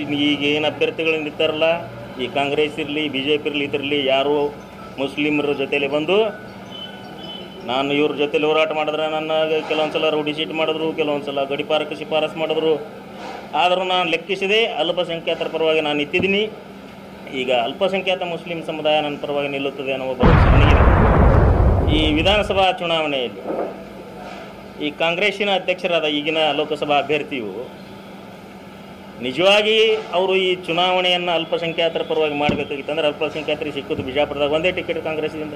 ಈಗ ಏನು ಅಭ್ಯರ್ಥಿಗಳು ನಿಂತಾರಲ್ಲ, ಈ ಕಾಂಗ್ರೆಸ್ ಇರಲಿ BJP ಇರಲಿ ಇದರಲ್ಲಿ ಯಾರು ಮುಸ್ಲಿಮರ ಜೊತೆಲಿ ಬಂದು ನಾನು ಇವ್ರ ಜೊತೆಲಿ ಹೋರಾಟ ಮಾಡಿದ್ರೆ ನನ್ನ ಕೆಲವೊಂದು ಸಲ ರೌಡಿ ಶೀಟ್ ಮಾಡಿದ್ರು, ಕೆಲವೊಂದು ಸಲ ಗಡಿಪಾರಕ್ಕೆ ಶಿಫಾರಸು ಮಾಡಿದ್ರು. ಆದರೂ ನಾನು ಲೆಕ್ಕಿಸಿದೆ ಅಲ್ಪಸಂಖ್ಯಾತರ ಪರವಾಗಿ ನಾನು ನಿಂತಿದ್ದೀನಿ. ಈಗ ಅಲ್ಪಸಂಖ್ಯಾತ ಮುಸ್ಲಿಂ ಸಮುದಾಯ ನನ್ನ ಪರವಾಗಿ ನಿಲ್ಲುತ್ತದೆ ಅನ್ನೋ ಭರವಸೆ ನನಗಿದೆ. ಈ ವಿಧಾನಸಭಾ ಚುನಾವಣೆಯಲ್ಲಿ ಈ ಕಾಂಗ್ರೆಸ್ಸಿನ ಅಧ್ಯಕ್ಷರಾದ ಈಗಿನ ಲೋಕಸಭಾ ಅಭ್ಯರ್ಥಿಯು ನಿಜವಾಗಿ ಅವರು ಈ ಚುನಾವಣೆಯನ್ನು ಅಲ್ಪಸಂಖ್ಯಾತರ ಪರವಾಗಿ ಮಾಡಬೇಕಾಗಿತ್ತಂದ್ರೆ ಅಲ್ಪಸಂಖ್ಯಾತರಿಗೆ ಸಿಕ್ಕೋದು ಬಿಜಾಪುರದಾಗ ಒಂದೇ ಟಿಕೆಟ್ ಕಾಂಗ್ರೆಸ್ಸಿಂದ.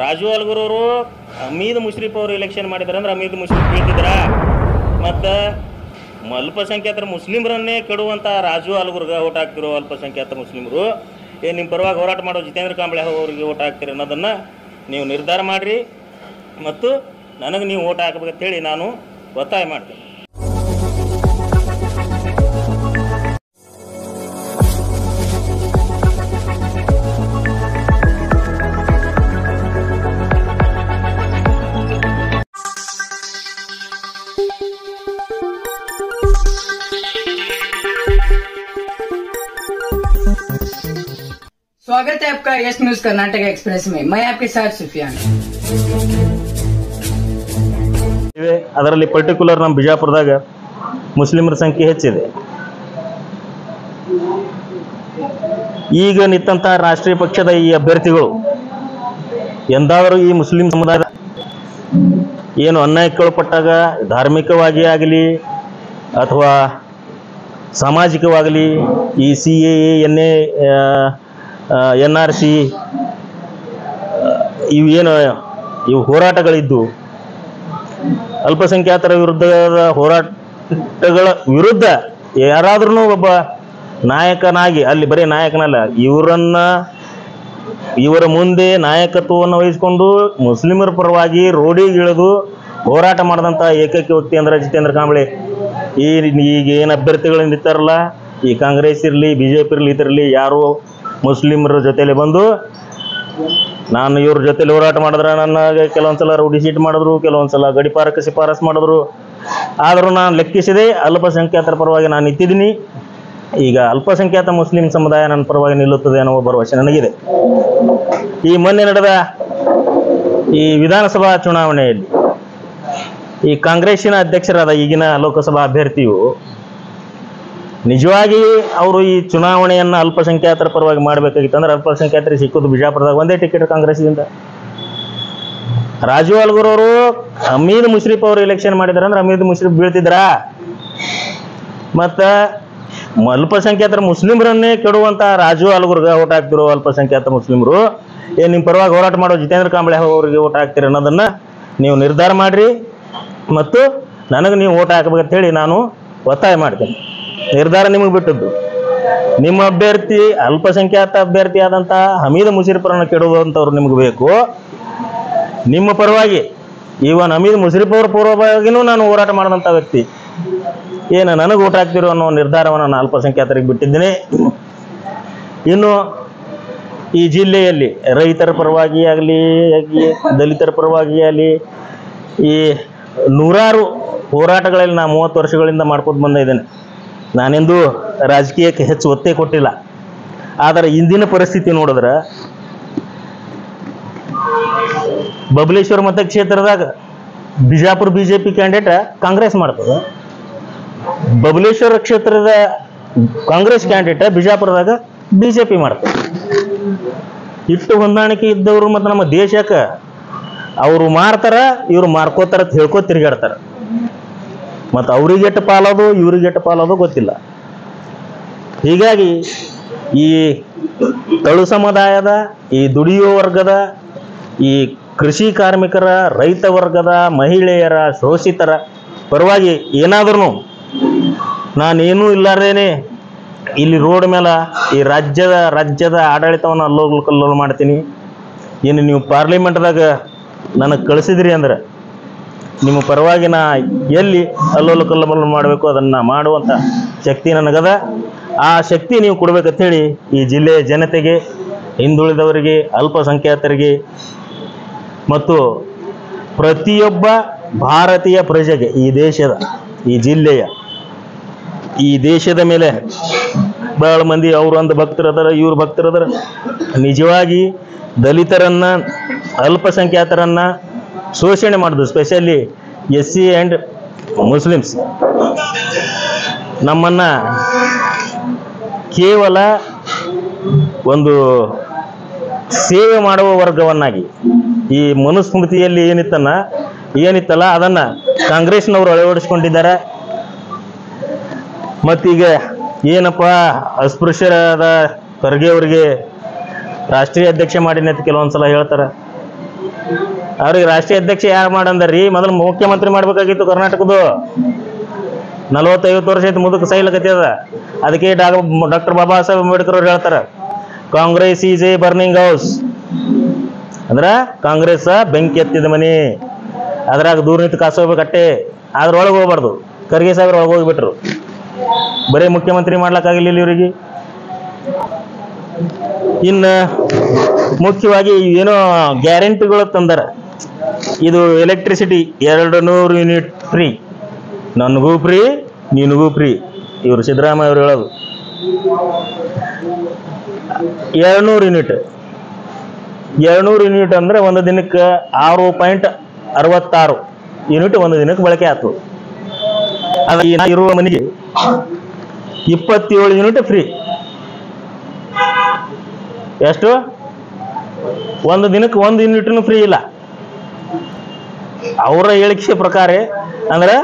ರಾಜು ಅಲ್ಗೂರವರು ಹಮೀದ್ ಮುಷ್ರಿಫ್ ಅವರು ಎಲೆಕ್ಷನ್ ಮಾಡಿದ್ದಾರೆ ಅಂದ್ರೆ ಹಮೀದ್ ಮುಷ್ರಿಫ್ ಗೆದ್ದಿದ್ರ. ಮತ್ತು ಅಲ್ಪಸಂಖ್ಯಾತರ ಮುಸ್ಲಿಮರನ್ನೇ ಕೆಡುವಂಥ ರಾಜು ಅಲ್ಗೂರ್ಗೆ ಓಟ್ ಹಾಕ್ತಿರೋ ಅಲ್ಪಸಂಖ್ಯಾತ ಮುಸ್ಲಿಮರು ನಿಮ್ಮ ಪರವಾಗಿ ಹೋರಾಟ ಮಾಡೋ ಜಿತೇಂದ್ರ ಕಾಂಬ್ಳೆ ಅವರಿಗೆ ಓಟ್ ಹಾಕ್ತೀರಿ ಅನ್ನೋದನ್ನು ನೀವು ನಿರ್ಧಾರ ಮಾಡಿರಿ ಮತ್ತು ನನಗೆ ನೀವು ಓಟ್ ಹಾಕಬೇಕಂತೇಳಿ ನಾನು ಒತ್ತಾಯ ಮಾಡ್ತೀನಿ. स्वागत है आपका यस न्यूज कर्नाटक एक्सप्रेस में। मैं आपके साथ सुफियान। ಅದರಲ್ಲಿ ಪರ್ಟಿಕ್ಯುಲರ್ ನಮ್ಮ ಬಿಜಾಪುರದಾಗ ಮುಸ್ಲಿಮರ ಸಂಖ್ಯೆ ಹೆಚ್ಚಿದೆ. ಈಗ ನಿಂತ ರಾಷ್ಟ್ರೀಯ ಪಕ್ಷದ ಈ ಅಭ್ಯರ್ಥಿಗಳು ಎಂದಾದರೂ ಈ ಮುಸ್ಲಿಂ ಸಮುದಾಯದ ಏನು ಅನ್ಯಾಯಕ್ಕೊಳಪಟ್ಟಾಗ ಧಾರ್ಮಿಕವಾಗಿ ಆಗಲಿ ಅಥವಾ ಸಾಮಾಜಿಕವಾಗಲಿ ಈ CAA NRC ಇವು ಹೋರಾಟಗಳಿದ್ದು ಅಲ್ಪಸಂಖ್ಯಾತರ ವಿರುದ್ಧದ ಹೋರಾಟಗಳ ವಿರುದ್ಧ ಯಾರಾದ್ರೂ ಒಬ್ಬ ನಾಯಕನಾಗಿ, ಅಲ್ಲಿ ಬರೀ ನಾಯಕನಲ್ಲ, ಇವರ ಮುಂದೆ ನಾಯಕತ್ವವನ್ನು ವಹಿಸಿಕೊಂಡು ಮುಸ್ಲಿಮರ ಪರವಾಗಿ ರೋಡಿಗಿಳಿದು ಹೋರಾಟ ಮಾಡಿದಂಥ ಏಕೈಕ ವ್ಯಕ್ತಿ ಅಂದ್ರೆ ಜಿತೇಂದ್ರ ಕಾಂಬ್ಳೆ. ಈಗ ಏನು ಅಭ್ಯರ್ಥಿಗಳು ನಿಂತಾರಲ್ಲ, ಈ ಕಾಂಗ್ರೆಸ್ ಇರಲಿ BJP ಇರಲಿ ಇದರಲ್ಲಿ ಯಾರು ಮುಸ್ಲಿಮರ ಜೊತೆಲಿ ಬಂದು ನಾನು ಇವ್ರ ಜೊತೆಲಿ ಹೋರಾಟ ಮಾಡಿದ್ರೆ ನನ್ನ ಕೆಲವೊಂದು ಸಲ ರೌಡಿ ಶೀಟ್ ಮಾಡಿದ್ರು, ಕೆಲವೊಂದು ಸಲ ಗಡಿಪಾರಕ್ಕೆ ಶಿಫಾರಸು ಮಾಡಿದ್ರು. ಆದರೂ ನಾನು ಲೆಕ್ಕಿಸಿದೆ ಅಲ್ಪಸಂಖ್ಯಾತರ ಪರವಾಗಿ ನಾನು ನಿಂತಿದ್ದೀನಿ. ಈಗ ಅಲ್ಪಸಂಖ್ಯಾತ ಮುಸ್ಲಿಂ ಸಮುದಾಯ ನನ್ನ ಪರವಾಗಿ ನಿಲ್ಲುತ್ತದೆ ಅನ್ನೋ ಭರವಸೆ ನನಗಿದೆ. ಈ ಮೊನ್ನೆ ನಡೆದ ಈ ವಿಧಾನಸಭಾ ಚುನಾವಣೆಯಲ್ಲಿ ಈ ಕಾಂಗ್ರೆಸ್ಸಿನ ಅಧ್ಯಕ್ಷರಾದ ಈಗಿನ ಲೋಕಸಭಾ ಅಭ್ಯರ್ಥಿಯು ನಿಜವಾಗಿ ಅವರು ಈ ಚುನಾವಣೆಯನ್ನು ಅಲ್ಪಸಂಖ್ಯಾತರ ಪರವಾಗಿ ಮಾಡಬೇಕಾಗಿತ್ತಂದ್ರೆ ಅಲ್ಪಸಂಖ್ಯಾತರಿಗೆ ಸಿಕ್ಕೋದು ಬಿಜಾಪುರದಾಗ ಒಂದೇ ಟಿಕೆಟ್ ಕಾಂಗ್ರೆಸ್ಸಿಂದ. ರಾಜು ಅಲ್ಗೂರವರು ಹಮೀದ್ ಮುಷ್ರಿಫ್ ಅವರು ಎಲೆಕ್ಷನ್ ಮಾಡಿದಾರೆ ಅಂದ್ರೆ ಹಮೀದ್ ಮುಷ್ರಿಫ್ ಬೀಳ್ತಿದ್ರ. ಮತ್ತು ಅಲ್ಪಸಂಖ್ಯಾತರ ಮುಸ್ಲಿಮರನ್ನೇ ಕೆಡುವಂಥ ರಾಜು ಅಲ್ಗೂರ್ಗೆ ಓಟ್ ಹಾಕ್ತಿರೋ ಅಲ್ಪಸಂಖ್ಯಾತ ಮುಸ್ಲಿಮರು ನಿಮ್ಮ ಪರವಾಗಿ ಹೋರಾಟ ಮಾಡೋ ಜಿತೇಂದ್ರ ಕಾಂಬ್ಳೆ ಅವರಿಗೆ ಓಟ್ ಹಾಕ್ತೀರಿ ಅನ್ನೋದನ್ನು ನೀವು ನಿರ್ಧಾರ ಮಾಡಿರಿ ಮತ್ತು ನನಗೆ ನೀವು ಓಟ್ ಹಾಕಬೇಕಂತೇಳಿ ನಾನು ಒತ್ತಾಯ ಮಾಡ್ತೀನಿ. ನಿರ್ಧಾರ ನಿಮಗೆ ಬಿಟ್ಟದ್ದು. ನಿಮ್ಮ ಅಭ್ಯರ್ಥಿ ಅಲ್ಪಸಂಖ್ಯಾತ ಅಭ್ಯರ್ಥಿ ಆದಂಥ ಹಮೀದ್ ಮುಷ್ರಿಫರನ್ನು ಕೆಡುವಂಥವ್ರು ನಿಮಗೆ ಬೇಕು. ನಿಮ್ಮ ಪರವಾಗಿ ಈವನ್ ಹಮೀದ್ ಮುಷ್ರಿಫ್ ಅವ್ರ ಪೂರ್ವವಾಗಿಯೂ ನಾನು ಹೋರಾಟ ಮಾಡಿದಂಥ ವ್ಯಕ್ತಿ. ನನಗೆ ಓಟ್ ಹಾಕ್ತಿರೋ ಅನ್ನೋ ನಿರ್ಧಾರವನ್ನು ನಾನು ಅಲ್ಪಸಂಖ್ಯಾತರಿಗೆ ಬಿಟ್ಟಿದ್ದೀನಿ. ಇನ್ನು ಈ ಜಿಲ್ಲೆಯಲ್ಲಿ ರೈತರ ಪರವಾಗಿ ಆಗಲಿ, ದಲಿತರ ಪರವಾಗಿ ಆಗಲಿ, ಈ ನೂರಾರು ಹೋರಾಟಗಳಲ್ಲಿ ನಾನು 30 ವರ್ಷಗಳಿಂದ ಮಾಡ್ಕೊಂಡು ಬಂದಿದ್ದೇನೆ. ನಾನೆಂದೂ ರಾಜಕೀಯಕ್ಕೆ ಹೆಚ್ಚು ಒತ್ತೇ ಕೊಟ್ಟಿಲ್ಲ. ಆದರೆ ಇಂದಿನ ಪರಿಸ್ಥಿತಿ ನೋಡಿದ್ರೆ ಬಬಲೇಶ್ವರ ಮತಕ್ಷೇತ್ರದಾಗ ಬಿಜಾಪುರ BJP ಕ್ಯಾಂಡಿಡೇಟ್ ಕಾಂಗ್ರೆಸ್ ಮಾಡ್ತದೆ, ಬಬಲೇಶ್ವರ ಕ್ಷೇತ್ರದ ಕಾಂಗ್ರೆಸ್ ಕ್ಯಾಂಡಿಡೇಟ್ ಬಿಜಾಪುರದಾಗ BJP ಮಾಡ್ತದೆ. ಇಟ್ಟು ಹೊಂದಾಣಿಕೆ ಇದ್ದವರು ಮತ್ತು ನಮ್ಮ ದೇಶಕ್ಕೆ ಅವರು ಮಾರ್ತಾರ, ಇವರು ಮಾರ್ಕೋತಾರ ಅಂತ ಹೇಳ್ಕೊ ತಿರುಗಾಡ್ತಾರೆ. ಮತ್ತು ಅವ್ರಿಗೆ ಎಟ್ಟು ಪಾಲೋದು ಇವ್ರಿಗೆ ಎಟ್ಟು ಪಾಲೋದು ಗೊತ್ತಿಲ್ಲ. ಹೀಗಾಗಿ ಈ ತಳು ಸಮುದಾಯದ, ಈ ದುಡಿಯೋ ವರ್ಗದ, ಈ ಕೃಷಿ ಕಾರ್ಮಿಕರ, ರೈತ ವರ್ಗದ, ಮಹಿಳೆಯರ, ಶೋಷಿತರ ಪರವಾಗಿ ಏನಾದ್ರೂ ನಾನೇನೂ ಇಲ್ಲಾರ್ದೇನೆ ಇಲ್ಲಿ ರೋಡ್ ಮೇಲೆ ಈ ರಾಜ್ಯದ ಆಡಳಿತವನ್ನು ಅಲ್ಲೋಗ್ಲು ಕಲ್ಲೋಲು ಮಾಡ್ತೀನಿ. ಇನ್ನು ನೀವು ಪಾರ್ಲಿಮೆಂಟ್ದಾಗ ನನಗೆ ಕಳಿಸಿದ್ರಿ ಅಂದ್ರೆ ನಿಮ್ಮ ಪರವಾಗಿ ನಾ ಎಲ್ಲಿ ಅಲ್ಲೋಲು ಕಲ್ಲೋಲು ಮಾಡಬೇಕು ಅದನ್ನು ಮಾಡುವಂಥ ಶಕ್ತಿ ನನಗದ. ಆ ಶಕ್ತಿ ನೀವು ಕೊಡ್ಬೇಕಂತೇಳಿ ಈ ಜಿಲ್ಲೆಯ ಜನತೆಗೆ, ಹಿಂದುಳಿದವರಿಗೆ, ಅಲ್ಪಸಂಖ್ಯಾತರಿಗೆ ಮತ್ತು ಪ್ರತಿಯೊಬ್ಬ ಭಾರತೀಯ ಪ್ರಜೆಗೆ, ಈ ದೇಶದ, ಈ ಜಿಲ್ಲೆಯ ಈ ದೇಶದ ಮೇಲೆ ಬಹಳ ಮಂದಿ ಅವರು ಒಂದು ಭಕ್ತರದಾರ, ಇವ್ರು ಭಕ್ತರದಾರ. ನಿಜವಾಗಿ ದಲಿತರನ್ನ, ಅಲ್ಪಸಂಖ್ಯಾತರನ್ನ ಶೋಷಣೆ ಮಾಡೋದು, ಸ್ಪೆಷಲಿ SC ಆ್ಯಂಡ್ ಮುಸ್ಲಿಮ್ಸ್. ನಮ್ಮನ್ನ ಕೇವಲ ಒಂದು ಸೇವೆ ಮಾಡುವ ವರ್ಗವನ್ನಾಗಿ, ಈ ಮನುಸ್ಮೃತಿಯಲ್ಲಿ ಏನಿತ್ತಲ್ಲ ಅದನ್ನು ಕಾಂಗ್ರೆಸ್ನವರು ಅಳವಡಿಸ್ಕೊಂಡಿದ್ದಾರೆ. ಮತ್ತೀಗ ಏನಪ್ಪ ಅಸ್ಪೃಶ್ಯರಾದ ಖರ್ಗೆ ಅವರಿಗೆ ರಾಷ್ಟ್ರೀಯ ಅಧ್ಯಕ್ಷ ಮಾಡಿನ ಅಂತ ಕೆಲವೊಂದ್ಸಲ ಹೇಳ್ತಾರೆ. ಅವ್ರಿಗೆ ರಾಷ್ಟ್ರೀಯ ಅಧ್ಯಕ್ಷ ಯಾರು ಮಾಡಂದ್ರಿ? ಮೊದಲು ಮುಖ್ಯಮಂತ್ರಿ ಮಾಡ್ಬೇಕಾಗಿತ್ತು ಕರ್ನಾಟಕದ್ದು. 40-50 ವರ್ಷ ಆಯ್ತು ಮುದಕ್ಕೆ ಸೈಲಕತ್ತದ. ಅದಕ್ಕೆ ಡಾಕ್ಟರ್ ಬಾಬಾ ಸಾಹೇಬ್ ಅಂಬೇಡ್ಕರ್ ಅವ್ರು ಹೇಳ್ತಾರೆ, Congress is A burning house. ಅಂದ್ರೆ ಕಾಂಗ್ರೆಸ್ ಬೆಂಕಿ ಎತ್ತಿದ ಮನೆ, ಅದ್ರಾಗ ದೂರ ನಿಂತು ಕಾಸೋಬೇಕಟ್ಟೆ, ಅದ್ರೊಳಗೆ ಹೋಗ್ಬಾರ್ದು. ಖರ್ಗೆ ಸಾಹೇಬ್ರು ಒಳಗೆ ಹೋಗಿಬಿಟ್ರು. ಬರೀ ಮುಖ್ಯಮಂತ್ರಿ ಮಾಡ್ಲಿಕ್ಕಾಗಿಲ್ಲ ಇವರಿಗೆ. ಇನ್ನು ಮುಖ್ಯವಾಗಿ ಏನೋ ಗ್ಯಾರಂಟಿಗಳು ತಂದಾರ. ಇದು ಎಲೆಕ್ಟ್ರಿಸಿಟಿ 200 ಯೂನಿಟ್ ಫ್ರೀ, ನನಗೂ ಫ್ರೀ ನಿನಗೂ ಫ್ರೀ. ಇವರು ಸಿದ್ದರಾಮಯ್ಯ ಅವರು ಹೇಳೋದು 200 ಯೂನಿಟ್ ಅಂದರೆ ಒಂದು ದಿನಕ್ಕೆ 6.66 ಯೂನಿಟ್ ಒಂದು ದಿನಕ್ಕೆ ಬಳಕೆ ಆಯ್ತು. ಅದು ಇರುವ ಮನೆಗೆ 27 ಯೂನಿಟ್ ಫ್ರೀ. ಎಷ್ಟು? ಒಂದು ದಿನಕ್ಕೆ 1 ಯೂನಿಟ್ನು ಫ್ರೀ ಇಲ್ಲ. ಅವರ ಹೇಳಿಕೆ ಪ್ರಕಾರ ಅಂದ್ರೆ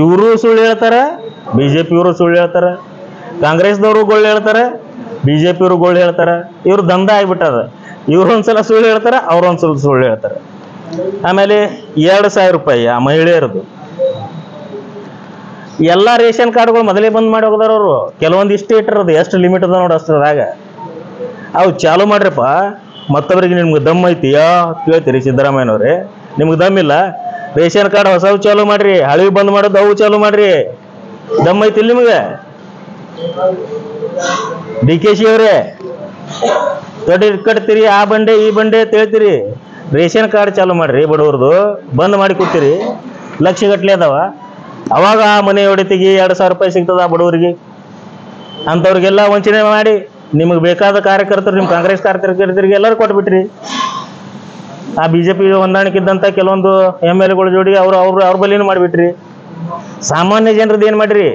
ಇವರು ಸುಳ್ಳು ಹೇಳ್ತಾರೆ, BJP ಇವರು ಸುಳ್ಳು ಹೇಳ್ತಾರೆ, ಕಾಂಗ್ರೆಸ್ದವರು ಗೋಳು ಹೇಳ್ತಾರೆ, BJP ಇವರು ಗೋಳು ಹೇಳ್ತಾರೆ. ಇವ್ರು ದಂಧ ಆಗಿಬಿಟ್ಟದ. ಇವ್ರು ಒಂದ್ಸಲ ಸುಳ್ಳು ಹೇಳ್ತಾರೆ, ಅವ್ರು ಒಂದ್ಸಲ ಸುಳ್ಳು ಹೇಳ್ತಾರೆ. ಆಮೇಲೆ 2,000 ರೂಪಾಯಿ ಆ ಮಹಿಳೆಯರದು. ಎಲ್ಲ ರೇಷನ್ ಕಾರ್ಡ್ಗಳು ಮೊದಲೇ ಬಂದ್ ಮಾಡಿ ಹೋಗದಾರ ಅವರು. ಕೆಲವೊಂದಿಷ್ಟು ಇಟ್ಟಿರೋದು, ಎಷ್ಟು ಲಿಮಿಟ್ ಅದ ನೋಡಿ ಅಷ್ಟರಾಗ. ಅವು ಚಾಲು ಮಾಡ್ರಪ್ಪ. ಮತ್ತೊಬ್ಬರಿಗೆ ನಿಮ್ಗೆ ದಮ್ ಐತಿಯಾ ಕೇಳ್ತೀರಿ ಸಿದ್ದರಾಮಯ್ಯನವ್ರೆ? ನಿಮ್ಗೆ ದಮ್ ಇಲ್ಲ? ರೇಷನ್ ಕಾರ್ಡ್ ಹೊಸವು ಚಾಲು ಮಾಡ್ರಿ, ಹಳವಿ ಬಂದ್ ಮಾಡೋದು ಅವು ಚಾಲು ಮಾಡ್ರಿ. ದಮ್ ಐತಿ ನಿಮಗೆ? DKC ಅವರೇ ತೊಡಿ ಕಟ್ತೀರಿ, ಆ ಬಂಡೆ ಈ ಬಂಡೆ ಅಂತ ಹೇಳ್ತೀರಿ. ರೇಷನ್ ಕಾರ್ಡ್ ಚಾಲು ಮಾಡ್ರಿ, ಬಡವ್ರದು ಬಂದ್ ಮಾಡಿ ಕೂತೀರಿ. ಲಕ್ಷಗಟ್ಟಲೆ ಅದಾವ. ಅವಾಗ ಆ ಮನೆ ಹೊಡಿತಿಗೆ 2,000 ರೂಪಾಯಿ ಸಿಗ್ತದ ಆ ಬಡವರಿಗೆ. ಅಂಥವ್ರಿಗೆಲ್ಲ ವಂಚನೆ ಮಾಡಿ ನಿಮಗೆ ಬೇಕಾದ ಕಾರ್ಯಕರ್ತರು, ನಿಮ್ಮ ಕಾಂಗ್ರೆಸ್ ಕಾರ್ಯಕರ್ತರಿಗೆ ಎಲ್ಲರೂ ಕೊಟ್ಬಿಟ್ರಿ. ಆ BJP ಹೊಂದಾಣಿಕೆ ಇದ್ದಂಥ ಕೆಲವೊಂದು MLAಗಳ ಜೋಡಿ ಅವ್ರ ಬಲಿನೂ ಮಾಡಿಬಿಟ್ರಿ. ಸಾಮಾನ್ಯ ಜನರದ್ದು ಏನು ಮಾಡಿರಿ?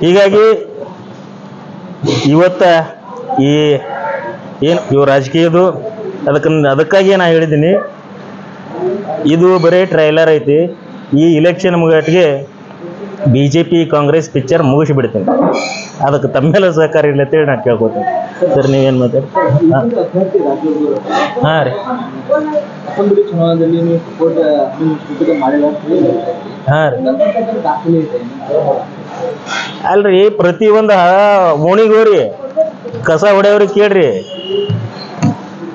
ಹೀಗಾಗಿ ಇವತ್ತ ಇವು ರಾಜಕೀಯದು ಅದಕ್ಕಾಗಿ ನಾ ಹೇಳಿದ್ದೀನಿ, ಇದು ಬರೀ ಟ್ರೈಲರ್ ಐತಿ. ಈ ಇಲೆಕ್ಷನ್ ಮುಗಿಯಟ್ಟಿಗೆ BJP ಕಾಂಗ್ರೆಸ್ ಪಿಕ್ಚರ್ ಮುಗಿಸಿಬಿಡ್ತೀನಿ. ಅದಕ್ಕೆ ತಮ್ಮೆಲ್ಲ ಸಹಕಾರ ಇಲ್ಲ ಅಂತೇಳಿ ನಾನು ಕೇಳ್ಕೊತೀನಿ. ಸರ್ ನೀವೇನು ಮಾತಾಡಿ? ಹಾಂ ರೀ, ಹಾಂ ರೀ. ಅಲ್ರಿ, ಪ್ರತಿಯೊಂದು ಓಣಿಗೋರಿ ಕಸ ಹೊಡೆಯವ್ರಿಗೆ ಕೇಳ್ರಿ.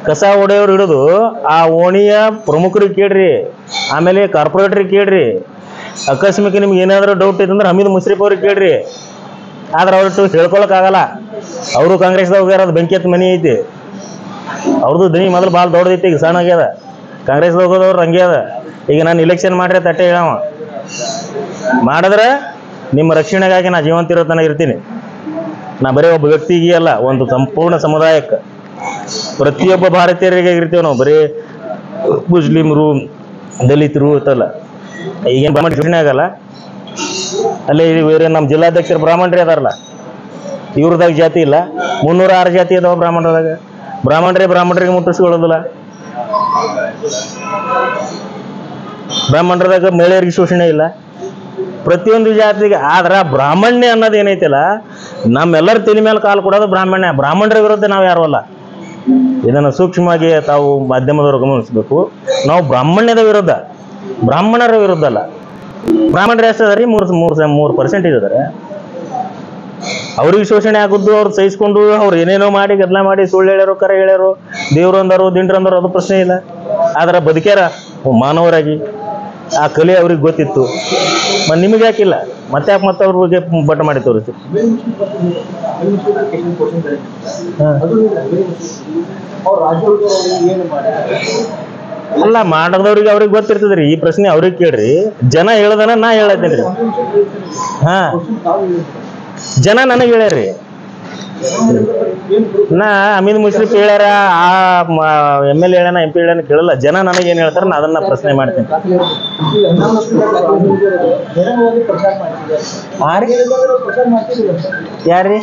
ಕಸ ಹೊಡೆಯವ್ರು ಹಿಡಿದು ಆ ಓಣಿಯ ಪ್ರಮುಖರಿಗೆ ಕೇಳ್ರಿ, ಆಮೇಲೆ ಕಾರ್ಪೊರೇಟ್ರಿಗೆ ಕೇಳ್ರಿ. ಅಕಸ್ಮಾತ್ ನಿಮ್ಗೆ ಏನಾದರೂ ಡೌಟ್ ಇತ್ತಂದ್ರೆ ಹಮೀದ್ ಮುಶ್ರೀಫ್ ಅವ್ರಿಗೆ ಕೇಳ್ರಿ. ಆದ್ರೆ ಅವ್ರಟ್ಟು ಹೇಳ್ಕೊಳಕ್ಕಾಗಲ್ಲ. ಅವರು ಕಾಂಗ್ರೆಸ್ದಾಗ ಅದು ಬೆಂಕಿ ಎತ್ತ ಮನೆ ಐತಿ. ಅವ್ರದ್ದು ದನಿ ಮೊದಲು ಭಾಳ ದೊಡ್ಡದೈತಿ, ಈಗ ಸಣ್ಣ ಆಗ್ಯದ. ಕಾಂಗ್ರೆಸ್ದಾಗ ಹೋದವ್ರು ಹಂಗೆ ಅದ. ಈಗ ನಾನು ಇಲೆಕ್ಷನ್ ಮಾಡ್ರೆ ತಟ್ಟೆ ಹೇಳವ ಮಾಡಿದ್ರೆ ನಿಮ್ಮ ರಕ್ಷಣೆಗಾಗಿ ನಾ ಜೀವಂತ ಇರೋ ತನಕ ಇರ್ತೀನಿ. ನಾ ಬರೀ ಒಬ್ಬ ವ್ಯಕ್ತಿಗೆ ಅಲ್ಲ, ಒಂದು ಸಂಪೂರ್ಣ ಸಮುದಾಯಕ್ಕೆ, ಪ್ರತಿಯೊಬ್ಬ ಭಾರತೀಯರಿಗೆ ಇರ್ತೀವಿ ನಾವು. ಬರೀ ಮುಸ್ಲಿಮ್ರು, ದಲಿತರು ಅಂತಲ್ಲ. ಈಗೇನು ಬ್ರಾಹ್ಮಣ ಶೋಷಣೆ ಆಗಲ್ಲ. ಅಲ್ಲೇ ಬೇರೆ ನಮ್ಮ ಜಿಲ್ಲಾಧ್ಯಕ್ಷರು ಬ್ರಾಹ್ಮಣರೇ ಅದಾರಲ್ಲ, ಇವ್ರದಾಗ ಜಾತಿ ಇಲ್ಲ. 306 ಜಾತಿ ಅದಾವ ಬ್ರಾಹ್ಮಣರದಾಗ. ಬ್ರಾಹ್ಮಣರಿಗೆ ಮುಟ್ಟಿಸ್ಕೊಳ್ಳೋದಿಲ್ಲ. ಬ್ರಾಹ್ಮಣರದಾಗ ಮಹಿಳೆಯರಿಗೆ ಶೋಷಣೆ ಇಲ್ಲ. ಪ್ರತಿಯೊಂದು ಜಾತಿಗೆ. ಆದ್ರೆ ಬ್ರಾಹ್ಮಣ್ಯ ಅನ್ನೋದು ಏನೈತಿಲ್ಲ, ನಮ್ಮೆಲ್ಲರ ತಲೆ ಮೇಲೆ ಕಾಲು ಕೊಡೋದು ಬ್ರಾಹ್ಮಣ್ಯ. ಬ್ರಾಹ್ಮಣರ ವಿರುದ್ಧ ನಾವು ಯಾರು ಅಲ್ಲ. ಇದನ್ನು ಸೂಕ್ಷ್ಮವಾಗಿ ತಾವು ಮಾಧ್ಯಮದವರು ಗಮನಿಸಬೇಕು. ನಾವು ಬ್ರಾಹ್ಮಣ್ಯದ ವಿರುದ್ಧ, ಬ್ರಾಹ್ಮಣರ ವಿರುದ್ಧ ಅಲ್ಲ. ಬ್ರಾಹ್ಮಣರು ಎಷ್ಟು ಅದ ರೀ? 3% ಇದ್ದಾರೆ. ಅವ್ರಿಗೆ ಶೋಷಣೆ ಆಗುದ್ದು ಅವ್ರು ಸಹಿಸ್ಕೊಂಡು ಅವ್ರು ಏನೇನೋ ಮಾಡಿ ಗದ್ದಲ ಮಾಡಿ ಸುಳ್ಳು ಹೇಳ್ಯಾರೋ ಕರೆ ಹೇಳ್ಯಾರೋ, ದೇವ್ರು ಅಂದರು ದಿಂಡ್ರು ಅಂದರು, ಅದು ಪ್ರಶ್ನೆ ಇಲ್ಲ. ಆದ್ರೆ ಬದುಕ್ಯಾರ ಮಾನವರಾಗಿ. ಆ ಕಲೆ ಅವ್ರಿಗೆ ಗೊತ್ತಿತ್ತು. ಮತ್ತು ನಿಮಗೆ ಯಾಕಿಲ್ಲ? ಮತ್ತೆ ಯಾಕೆ ಮತ್ತೆ ಅವ್ರ ಬಗ್ಗೆ ಬಟ್ಟ ಮಾಡಿ ತೋರಿಸಿ? ಅಲ್ಲ ಮಾಡದವ್ರಿಗೆ ಅವ್ರಿಗೆ ಗೊತ್ತಿರ್ತದ್ರಿ. ಈ ಪ್ರಶ್ನೆ ಅವ್ರಿಗೆ ಕೇಳ್ರಿ. ಜನ ಹೇಳದನ ನಾ ಹೇಳತ್ತೇನ್ರಿ. ಹಾ, ಜನ ನನಗೆ ಹೇಳ್ಯಾರ್ರಿ. ನಾ ಅಮೀನ್ ಮುಷ್ರಿಫ್ ಹೇಳ್ಯಾರ, ಆ MLA ಹೇಳ್ಯಾನ, MP ಹೇಳ್ಯಾನ ಕೇಳಲ್ಲ. ಜನ ನನಗೆ ಏನ್ ಹೇಳ್ತಾರ ನಾ ಅದನ್ನ ಪ್ರಶ್ನೆ ಮಾಡ್ತೇನೆ. ಯಾರ್ರಿ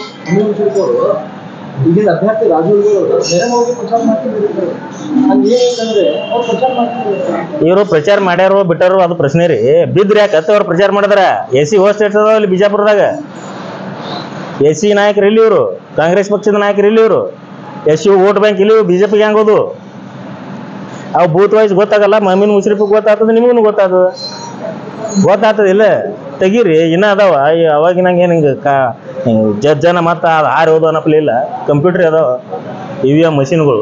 ಇವರು ಪ್ರಚಾರ ಮಾಡ್ಯಾರೋ ಬಿಟ್ಟಾರೋ ಅದು ಪ್ರಶ್ನೆ ರೀ. ಬಿದ್ರಿ ಯಾಕತ್ತ ಅವ್ರು ಪ್ರಚಾರ ಮಾಡಿದಾರ. AC ಹೋಸ್ಟೇಟ್ಸ್ ಅದಾವ ಇಲ್ಲಿ ಬಿಜಾಪುರದಾಗ. AC ನಾಯಕರು ಇಲ್ಲಿ ಇವರು, ಕಾಂಗ್ರೆಸ್ ಪಕ್ಷದ ನಾಯಕರು ಇಲ್ಲಿ ಇವರು. SU ವೋಟ್ ಬ್ಯಾಂಕ್ ಇಲ್ಲಿ ಬಿಜೆಪಿಗೆ ಹೆಂಗೋದು ಅವು ಬೂತ್ ವೈಸ್ ಗೊತ್ತಾಗಲ್ಲ. ಅಮೀನ್ ಮುಷ್ರಿಫ್ ಗೊತ್ತಾಗ್ತದೆ, ನಿಮಗೂ ಗೊತ್ತಾಗ್ತದೆ. ಇಲ್ಲ ತೆಗೀರಿ, ಇನ್ನ ಅದಾವ. ಅವಾಗಿನಂಗೆ ಏನು ಹಿಂಗೆ ಜನ ಮತ್ತು ಹೋದು ಅನ್ನಪ್ಪಲಿ ಇಲ್ಲ. ಕಂಪ್ಯೂಟರ್ ಅದಾವ, EVM ಮಷಿನ್ಗಳು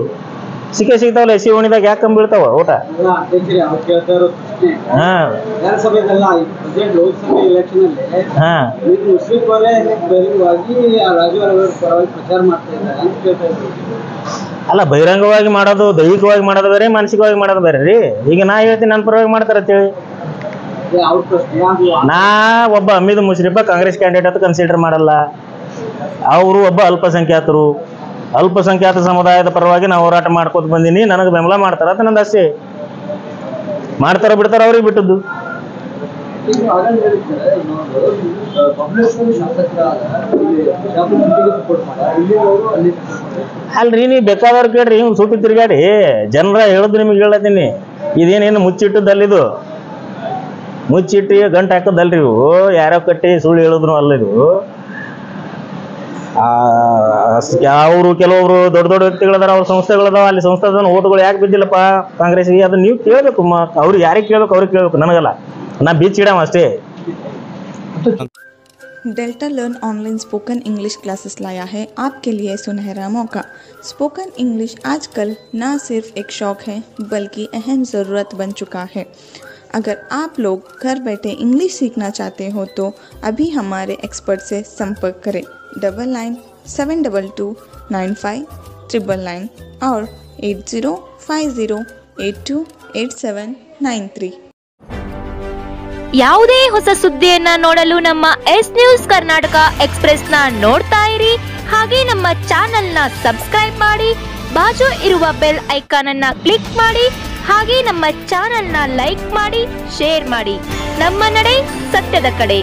ಸಿಗ್ತಾವಲ್ಲ. SC ಓಣಿದಾಗ ಯಾಕೆ ಕಮ್ಮಿ ಬೀಳ್ತಾವ ಊಟ? ಅಲ್ಲ, ಬಹಿರಂಗವಾಗಿ ಮಾಡೋದು, ದೈಹಿಕವಾಗಿ ಮಾಡೋದು ಬೇರೆ, ಮಾನಸಿಕವಾಗಿ ಮಾಡೋದು ಬೇರೆ ರೀ. ಈಗ ನಾ ಹೇಳ್ತೀನಿ ನನ್ನ ಪರವಾಗಿ ಮಾಡ್ತಾರ ಅಂತೇಳಿ. ನಾ ಒಬ್ಬ ಅಮೀದ್ ಮುಷ್ರಿಫ ಕಾಂಗ್ರೆಸ್ ಕ್ಯಾಂಡಿಡೇಟ್ ಅಂತ ಕನ್ಸಿಡರ್ ಮಾಡಲ್ಲ. ಅವರು ಒಬ್ಬ ಅಲ್ಪಸಂಖ್ಯಾತರು. ಅಲ್ಪಸಂಖ್ಯಾತ ಸಮುದಾಯದ ಪರವಾಗಿ ನಾವು ಹೋರಾಟ ಮಾಡ್ಕೋತ ಬಂದೀನಿ. ನನಗೆ ಬೆಂಬಲ ಮಾಡ್ತಾರ ಅಂತ ನಂದು ಅಷ್ಟೇ. ಮಾಡ್ತಾರ ಬಿಡ್ತಾರ ಅವ್ರಿಗೆ ಬಿಟ್ಟದ್ದು. ಅಲ್ರಿ, ನೀವು ಬೇಕಾದವ್ರು ಕೇಳ್ರಿ. ಹಿಂಗ್ ಸುಟ್ಟಿ ತಿರ್ಗಾಡಿ ಜನರ ಹೇಳುದು ನಿಮಗೆ ಹೇಳತ್ತೀನಿ. ಇದೇನೇನು ಮುಚ್ಚಿಟ್ಟದಲ್ಲಿದು, ಮುಚ್ಚಿಟ್ಟು ಗಂಟು ಹಾಕೋದಲ್ರಿ ಇವು. ಯಾರೋ ಕಟ್ಟಿ ಸುಳ್ಳು ಹೇಳಿದ್ರು ಅಲ್ಲ ಇದು. ಅವರು ಕೆಲವೊಬ್ರು ದೊಡ್ಡ ದೊಡ್ಡ ವ್ಯಕ್ತಿಗಳದಾರ, ಅವ್ರ ಸಂಸ್ಥೆಗಳದಾವ. ಅಲ್ಲಿ ಸಂಸ್ಥೆದ ಓಟುಗಳು ಯಾಕೆ ಬಿದ್ದಿಲ್ಲಪ್ಪ ಕಾಂಗ್ರೆಸ್ಗೆ? ಅದನ್ನ ನೀವು ಕೇಳಬೇಕು. ಅವ್ರಿಗೆ ಯಾರಿಗೆ ಕೇಳ್ಬೇಕು ಅವ್ರಿಗೆ ಕೇಳ್ಬೇಕು, ನನಗಲ್ಲ. ನಾ ಬೀಚಿಡಾಮ ಅಷ್ಟೇ. Delta learn online spoken English classes लाया है आपके लिए सुनहरा मौका। स्पोकन इंग्लिश आजकल न सिर्फ एक शौक है बल्कि अहम ज़रूरत बन चुका है। अगर आप लोग घर बैठे इंग्लिश सीखना चाहते हो तो अभी हमारे एक्सपर्ट से संपर्क करें 9972295999 और 8050828793। ಯಾವುದೇ ಹೊಸ ಸುದ್ದಿಯನ್ನ ನೋಡಲು ನಮ್ಮ ಎಸ್ ನ್ಯೂಸ್ ಕರ್ನಾಟಕ ಎಕ್ಸ್‌ಪ್ರೆಸ್ನ ನೋಡ್ತಾ ಇರಿ. ಹಾಗೆ ನಮ್ಮ ಚಾನೆಲ್ನ ಸಬ್ಸ್ಕ್ರೈಬ್ ಮಾಡಿ, ಬಾಜು ಇರುವ ಬೆಲ್ ಐಕಾನ್ ಅನ್ನ ಕ್ಲಿಕ್ ಮಾಡಿ. ಹಾಗೆ ನಮ್ಮ ಚಾನೆಲ್ನ ಲೈಕ್ ಮಾಡಿ, ಶೇರ್ ಮಾಡಿ. ನಮ್ಮ ನಡೆ ಸತ್ಯದ ಕಡೆ.